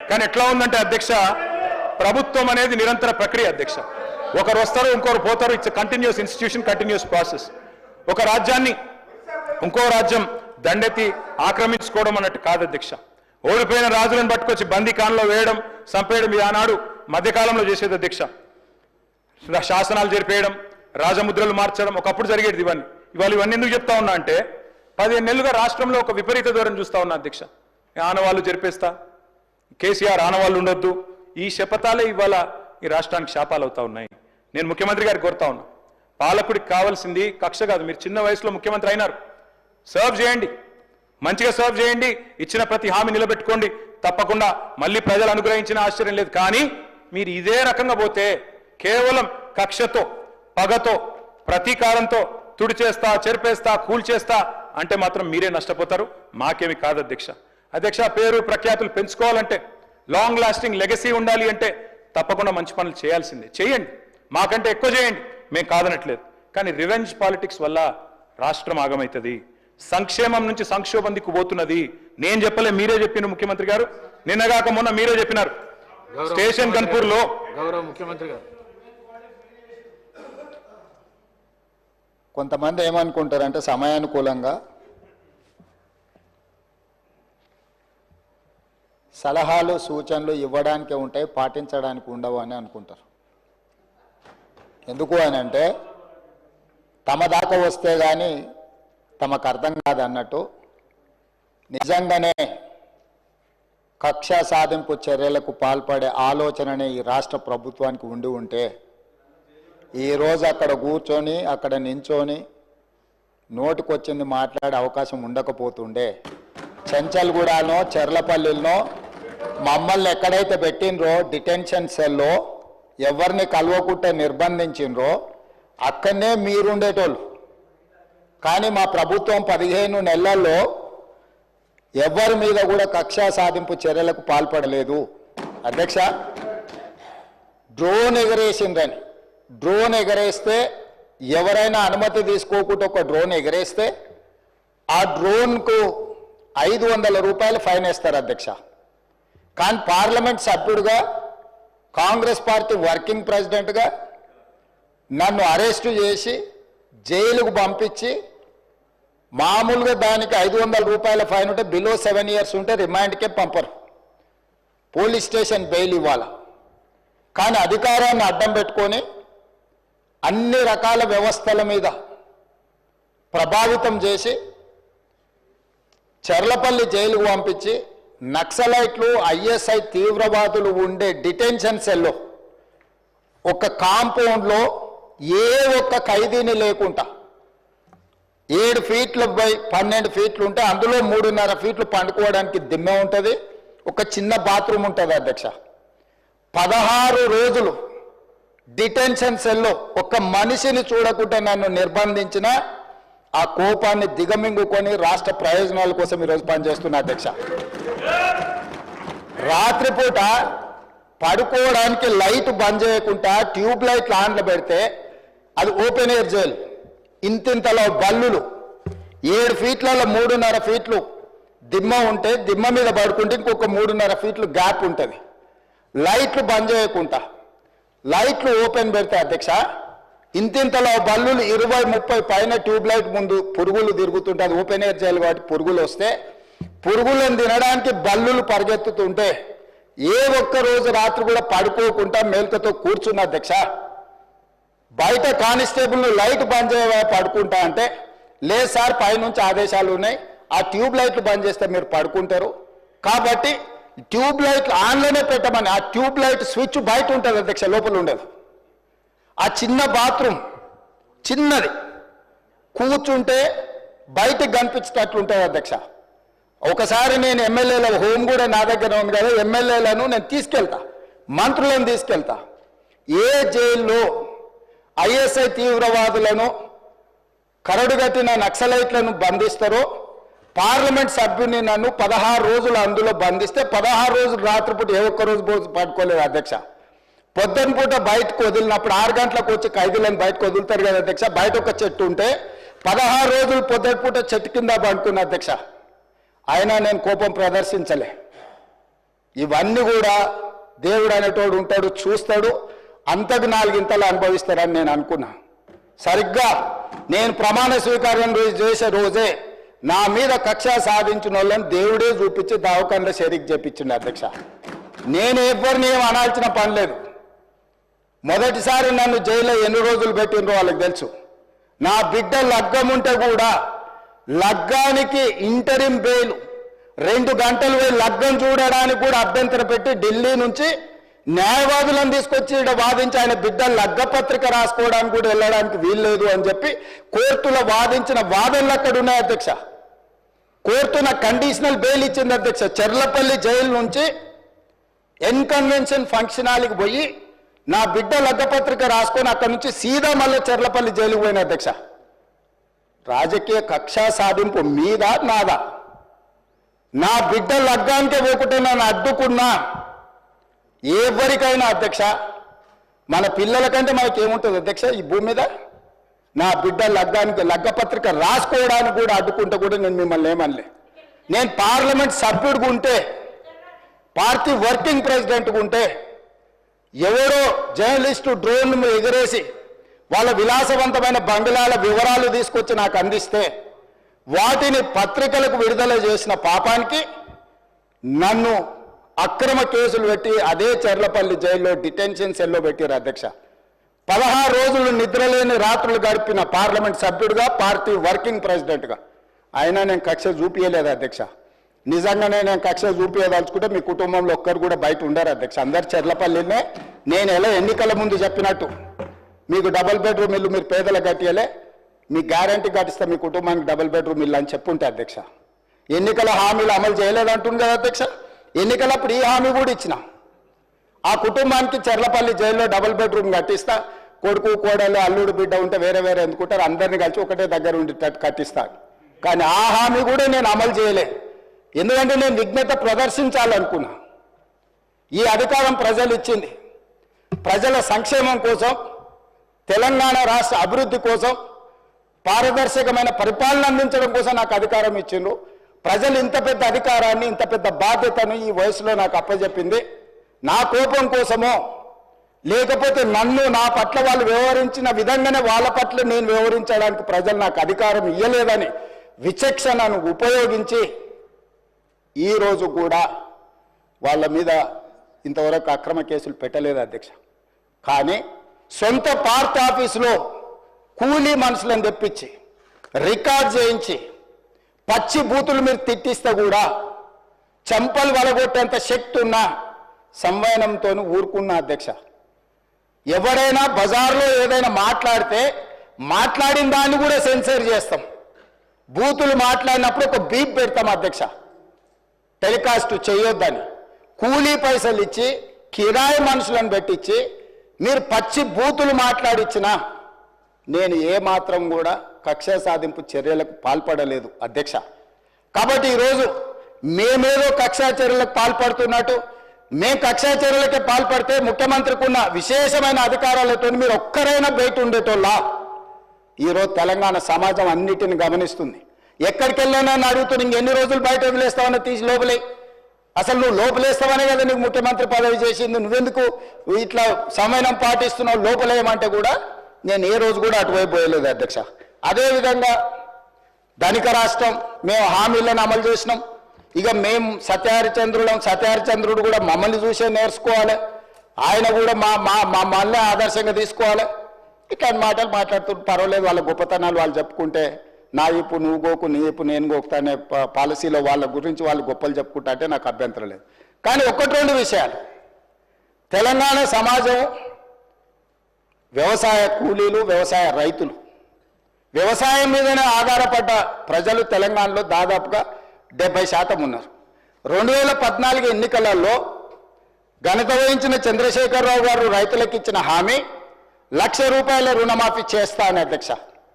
కానీ ఎట్లా ఉందంటే అధ్యక్ష, ప్రభుత్వం అనేది నిరంతర ప్రక్రియ అధ్యక్ష. ఒకరు వస్తారు, ఇంకొకరు పోతారు. It's continuous institution, continuous process. ఒక రాజ్యాన్ని ఇంకో రాజ్యం దండెత్తి ఆక్రమించుకోవడం అన్నట్టు కాదు అధ్యక్ష. ఓడిపోయిన రాజులను పట్టుకొచ్చి బందీఖాన్లో వేయడం, చంపేయడం ఈ ఆనాడు మధ్యకాలంలో చేసేది అధ్యక్ష. శాసనాలు జరిపేయడం, రాజముద్రలు మార్చడం ఒకప్పుడు జరిగేది. ఇవాళ ఇవన్నీ ఎందుకు చెప్తా ఉన్నా అంటే 15 నెలలుగా రాష్ట్రంలో ఒక విపరీత దూరం చూస్తా ఉన్నా అధ్యక్ష. ఆనవాళ్ళు జరిపేస్తా, కేసీఆర్ ఆనవాళ్ళు ఉండొద్దు, ఈ శపథాలే ఇవాళ ఈ రాష్ట్రానికి శాపాలు అవుతా ఉన్నాయి. నేను ముఖ్యమంత్రి గారికి కోరుతా ఉన్నా, పాలకుడికి కావాల్సింది కక్ష కాదు. మీరు చిన్న వయసులో ముఖ్యమంత్రి అయినారు, సర్వ్ చేయండి, మంచిగా సర్వ్ చేయండి, ఇచ్చిన ప్రతి హామీ నిలబెట్టుకోండి. తప్పకుండా మళ్ళీ ప్రజలు అనుగ్రహించిన ఆశ్చర్యం లేదు. కానీ మీరు ఇదే రకంగా పోతే కేవలం కక్షతో, పగతో, ప్రతీకారంతో తుడిచేస్తా, చెరిపేస్తా, కూల్చేస్తా అంటే మాత్రం మీరే నష్టపోతారు, మాకేమి కాదు అధ్యక్ష. అధ్యక్ష, పేరు ప్రఖ్యాతులు పెంచుకోవాలంటే, లాంగ్ లాస్టింగ్ లెగసీ ఉండాలి అంటే తప్పకుండా మంచి పనులు చేయాల్సిందే. చేయండి, మాకంటే ఎక్కువ చేయండి, మేము కాదనట్లేదు. కానీ రివెంజ్ పాలిటిక్స్ వల్ల రాష్ట్రం ఆగమవుతుంది, సంక్షేమం నుంచి సంక్షోభం దిక్కు పోతున్నది. నేను చెప్పలే, మీరే చెప్పినారు ముఖ్యమంత్రి గారు. నిన్నగాక మొన్న మీరే చెప్పినారు స్టేషన్ గన్పూర్లో. గౌరవ ముఖ్యమంత్రి గారు, కొంతమంది ఏమనుకుంటారంటే సమయానుకూలంగా సలహాలు సూచనలు ఇవ్వడానికి ఉంటాయి, పాటించడానికి ఉండవు అని అనుకుంటారు. ఎందుకు అని అంటే తమ దాకా వస్తే కానీ తమకు అర్థం కాదు అన్నట్టు, నిజంగానే కక్ష సాధింపు చర్యలకు పాల్పడే ఆలోచననే ఈ రాష్ట్ర ప్రభుత్వానికి ఉండి ఉంటే ఈరోజు అక్కడ కూర్చొని అక్కడ నించొని నోటికొచ్చింది మాట్లాడే అవకాశం ఉండకపోతుండే. చెంచల్గూడనో చెర్లపల్లిలో మమ్మల్ని ఎక్కడైతే పెట్టినరో డిటెన్షన్ సెల్లో ఎవరిని కలవకుంటే నిర్బంధించినరో అక్కడనే మీరుండేటోళ్ళు. కానీ మా ప్రభుత్వం 15 నెలల్లో ఎవరి మీద కూడా కక్షా సాధింపు చర్యలకు పాల్పడలేదు. అధ్యక్ష, డ్రోన్ ఎగరేసిందని, డ్రోన్ ఎగరేస్తే ఎవరైనా అనుమతి తీసుకోకుండా ఒక డ్రోన్ ఎగరేస్తే ఆ డ్రోన్కు 500 రూపాయలు ఫైన్ వేస్తారు అధ్యక్ష. కానీ పార్లమెంట్ సభ్యుడిగా, కాంగ్రెస్ పార్టీ వర్కింగ్ ప్రెసిడెంట్గా నన్ను అరెస్టు చేసి జైలుకు పంపించి, మామూలుగా దానికి 500 రూపాయల ఫైన్ ఉంటే బిలో 7 years ఉంటే రిమాండ్కే పంపరు, పోలీస్ స్టేషన్ బెయిల్ ఇవ్వాలి. కానీ అధికారాన్ని అడ్డం పెట్టుకొని అన్ని రకాల వ్యవస్థల మీద ప్రభావితం చేసి చెర్లపల్లి జైలుకు పంపించి నక్సలైట్లు, ఐఎస్ఐ తీవ్రవాదులు ఉండే డిటెన్షన్ సెల్లో ఒక కాంపౌండ్లో ఏ ఒక్క ఖైదీని లేకుండా 7 ఫీట్ల బై 12 ఫీట్లు ఉంటే అందులో 3.5 ఫీట్లు పండుకోవడానికి దిమ్మె ఉంటుంది, ఒక చిన్న బాత్రూమ్ ఉంటుంది అధ్యక్ష. 16 రోజులు డిటెన్షన్ సెల్లో ఒక్క మనిషిని చూడకుండా నన్ను నిర్బంధించిన ఆ కోపాన్ని దిగమింగుకొని రాష్ట్ర ప్రయోజనాల కోసం ఈరోజు పనిచేస్తున్నా అధ్యక్ష. రాత్రిపూట పడుకోవడానికి లైట్ బంద్ చేయకుండా ట్యూబ్ లైట్లు ఆన్లో పెడితే అది ఓపెన్ ఎయిర్ జైలు. ఇంతింతలో బల్లులు 7 ఫీట్లలో 3.5 ఫీట్లు దిమ్మ ఉంటే దిమ్మ మీద పడుకుంటే ఇంకొక 3.5 ఫీట్లు గ్యాప్ ఉంటుంది. లైట్లు బంద్ చేయకుండా లైట్లు ఓపెన్ పెడితే అధ్యక్ష ఇంతింతలో బల్లులు 20-30 పైన ట్యూబ్ లైట్ ముందు పురుగులు తిరుగుతుంటే, అది ఓపెన్ ఎయిర్ జైలు కాబట్టి పురుగులు వస్తే పురుగులను తినడానికి బల్లులు పరిగెత్తుతుంటే ఏ ఒక్క రోజు రాత్రి కూడా పడుకోకుండా మేల్కతో కూర్చున్న అధ్యక్ష. బయట కానిస్టేబుల్ను లైట్ బంద్ చేయ పడుకుంటా అంటే, లేదు సార్ పైనుంచి ఆదేశాలు ఉన్నాయి, ఆ ట్యూబ్ లైట్లు బంద్ చేస్తే మీరు పడుకుంటారు కాబట్టి ట్యూబ్ లైట్లు ఆన్లోనే పెట్టమని. ఆ ట్యూబ్ లైట్ స్విచ్ బయట ఉంటుంది అధ్యక్ష, లోపల ఉండదు. ఆ చిన్న బాత్రూమ్ చిన్నది, కూర్చుంటే బయటకు కనిపించేటట్లు ఉంటుంది అధ్యక్ష. ఒకసారి నేను ఎమ్మెల్యేల హోమ్ కూడా నా దగ్గర ఉంది కదా, ఎమ్మెల్యేలను నేను తీసుకెళ్తా, మంత్రులను తీసుకెళ్తా. ఏ జైల్లో ఐఎస్ఐ తీవ్రవాదులను, కరడుగట్టిన నక్సలైట్లను బంధిస్తారో పార్లమెంట్ సభ్యుని నన్ను 16 రోజులు అందులో బంధిస్తే 16 రోజులు రాత్రిపూట ఏ ఒక్క రోజు పడుకోలేదు అధ్యక్ష. పొద్దున పూట బయటకు వదిలినప్పుడు 6 గంటలకు వచ్చి ఖైదీలను బయటకు వదులుతారు కదా అధ్యక్ష. బయట ఒక చెట్టు ఉంటే 16 రోజులు పొద్దున పూట చెట్టు కింద పడుకున్న అధ్యక్ష. అయినా నేను కోపం ప్రదర్శించలే. ఇవన్నీ కూడా దేవుడు అనేటోడు ఉంటాడు, చూస్తాడు, అంతకు నాలుగింతలు అనుభవిస్తారని నేను అనుకున్నా. సరిగ్గా నేను ప్రమాణ స్వీకారం చేసే రోజే నా మీద కక్ష సాధించిన వాళ్ళని దేవుడే చూపించి దవాఖానలో షరీక్ చేపించిండు అధ్యక్ష. నేను ఎవరిని ఏం అనాల్సిన పని లేదు. మొదటిసారి నన్ను జైల్లో ఎన్ని రోజులు పెట్టినరో వాళ్ళకి తెలుసు. నా బిడ్డ లగ్గం ఉంటే కూడా లగ్గానికి ఇంటరిం బెయిల్ 2 గంటలు పోయి లగ్గం చూడడానికి కూడా అభ్యంతరం పెట్టి ఢిల్లీ నుంచి న్యాయవాదులను తీసుకొచ్చి ఇక్కడ వాదించి ఆయన బిడ్డ లగ్గపత్రిక రాసుకోవడానికి కూడా వెళ్ళడానికి వీల్లేదు అని చెప్పి కోర్టులో వాదించిన వాదనలు అక్కడ ఉన్నాయి అధ్యక్ష. కోర్టు నాకు కండిషనల్ బెయిల్ ఇచ్చింది అధ్యక్ష. చెర్లపల్లి జైలు నుంచి ఎన్కన్వెన్షన్ ఫంక్షన్ హాల్కి పోయి నా బిడ్డ లగ్గపత్రిక రాసుకొని అక్కడి నుంచి సీదా మళ్ళీ చెర్లపల్లి జైలుకు పోయిన అధ్యక్ష. రాజకీయ కక్షా సాధింపు మీద నాదా? నా బిడ్డ లగ్గానికే పోకుంటే నన్ను అడ్డుకున్నా ఎవరికైనా అధ్యక్ష, మన పిల్లల కంటే మనకేముంటుంది అధ్యక్ష ఈ భూమి మీద? నా బిడ్డ లగ్గానికి లగ్గపత్రిక రాసుకోవడానికి కూడా అడ్డుకుంటే కూడా నేను మిమ్మల్ని ఏమనలే. నేను పార్లమెంట్ సభ్యుడిగా ఉంటే, పార్టీ వర్కింగ్ ప్రెసిడెంట్గా ఉంటే, ఎవరో జర్నలిస్టు డ్రోన్ ఎగరేసి వాళ్ళ విలాసవంతమైన బంగ్లాల వివరాలు తీసుకొచ్చి నాకు అందిస్తే వాటిని పత్రికలకు విడుదల చేసిన పాపానికి నన్ను అక్రమ కేసులు పెట్టి అదే చెర్లపల్లి జైల్లో డిటెన్షన్ సెల్లో పెట్టారు అధ్యక్ష. 16 రోజులు నిద్రలేని రాత్రులు గడిపిన పార్లమెంట్ సభ్యుడిగా, పార్టీ వర్కింగ్ ప్రెసిడెంట్గా అయినా నేను కక్ష చూపించలేదు అధ్యక్ష. నిజంగానే నేను కక్ష చూపించదలుచుకుంటే మీ కుటుంబంలో ఒక్కరు కూడా బయట ఉండరు అధ్యక్ష. అందరు చెర్లపల్లినే. నేను ఎలా ఎన్నికల ముందు చెప్పినట్టు మీకు డబుల్ బెడ్రూమ్ ఇల్లు మీరు పేదలకు కట్టియలే, మీ గ్యారంటీ కట్టిస్తే మీ కుటుంబానికి డబుల్ బెడ్రూమ్ ఇల్లు అని చెప్పుంటే అధ్యక్ష. ఎన్నికల హామీలు అమలు చేయలేదంటుంది కదా అధ్యక్ష. ఎన్నికలప్పుడు ఈ హామీ కూడా ఇచ్చిన. ఆ కుటుంబానికి చెర్లపల్లి జైల్లో డబుల్ బెడ్రూమ్ కట్టిస్తా, కొడుకు కోడలు అల్లుడు బిడ్డ ఉంటే వేరే వేరే ఎందుకుంటారు, అందరినీ కలిసి ఒకటే దగ్గర ఉండేటట్టు కట్టిస్తా. కానీ ఆ హామీ కూడా నేను అమలు చేయలే. ఎందుకంటే నేను విఘ్నత ప్రదర్శించాలనుకున్నా. ఈ అధికారం ప్రజలు ఇచ్చింది ప్రజల సంక్షేమం కోసం, తెలంగాణ రాష్ట్ర అభివృద్ధి కోసం, పారదర్శకమైన పరిపాలన అందించడం కోసం నాకు అధికారం ఇచ్చిండ్రు. ప్రజలు ఇంత పెద్ద అధికారాన్ని, ఇంత పెద్ద బాధ్యతను ఈ వయసులో నాకు అప్పచెప్పింది నా కోపం కోసమో, లేకపోతే నన్ను నా పట్ల వాళ్ళు వ్యవహరించిన విధంగానే వాళ్ళ పట్ల నేను వ్యవహరించడానికి ప్రజలు నాకు అధికారం ఇవ్వలేదని విచక్షణను ఉపయోగించి ఈరోజు కూడా వాళ్ళ మీద ఇంతవరకు అక్రమ కేసులు పెట్టలేదు అధ్యక్ష. కానీ సొంత పార్టీ ఆఫీసులో కూలీ మనుషులను తెప్పించి రికార్డ్ చేయించి పచ్చి బూతులు మీరు తిట్టిస్తే కూడా చెంపలు వలగొట్టేంత శక్తి ఉన్న సంవయనంతో ఊరుకున్న అధ్యక్ష. ఎవరైనా బజార్లో ఏదైనా మాట్లాడితే మాట్లాడిన దాన్ని కూడా సెన్సర్ చేస్తాం. బూతులు మాట్లాడినప్పుడు ఒక బీప్ పెడతాం అధ్యక్ష, టెలికాస్ట్ చేయొద్దని. కూలీ పైసలు ఇచ్చి కిరాయి మనుషులను పెట్టించి మీరు పచ్చి బూతులు మాట్లాడిచ్చినా నేను ఏమాత్రం కూడా కక్ష సాధింపు చర్యలకు పాల్పడలేదు అధ్యక్ష. కాబట్టి ఈరోజు మేమేదో కక్షా చర్యలకు పాల్పడుతున్నట్టు, మేము కక్షా చర్యలకే పాల్పడితే ముఖ్యమంత్రికి ఉన్న విశేషమైన అధికారాలతో మీరు ఒక్కరైనా బయట ఉండేటోళ్ళ? ఈరోజు తెలంగాణ సమాజం అన్నిటిని గమనిస్తుంది. ఎక్కడికి వెళ్ళానని అడుగుతుంది, ఇంకెన్ని రోజులు బయట వదిలేస్తావని తీసి లోపలే. అసలు నువ్వు లోపలేస్తావనే కదా నీకు ముఖ్యమంత్రి పదవి చేసింది, నువ్వెందుకు ఇట్లా సమయం పాటిస్తున్నావు లోపలేయమంటే కూడా నేను ఏ రోజు కూడా అటువైపు పోయలేదు అధ్యక్ష. అదేవిధంగా ధనిక రాష్ట్రం, మేము హామీలను అమలు చేసినాం. ఇక మేము సత్యహరిచంద్రుడు కూడా మమ్మల్ని చూసే నేర్చుకోవాలి, ఆయన కూడా మళ్ళీ ఆదర్శంగా తీసుకోవాలి. ఇట్లాంటి మాటలు మాట్లాడుతూ పర్వాలేదు, వాళ్ళ గొప్పతనాలు వాళ్ళు చెప్పుకుంటే నా ఇప్పు నువ్వు గోకు, నీ ఇప్పు నేను గోకుతానే పాలసీలో వాళ్ళ గురించి వాళ్ళు గొప్పలు చెప్పుకుంటా అంటే నాకు అభ్యంతరం లేదు. కానీ 1-2 విషయాలు, తెలంగాణ సమాజం వ్యవసాయ కూలీలు, వ్యవసాయ రైతులు, వ్యవసాయం మీదనే ఆధారపడ్డ ప్రజలు తెలంగాణలో దాదాపుగా 70% ఉన్నారు. 2014 ఎన్నికలలో ఘనత వహించిన చంద్రశేఖరరావు గారు రైతులకు ఇచ్చిన హామీ 1,00,000 రూపాయల రుణమాఫీ చేస్తా అని అధ్యక్ష.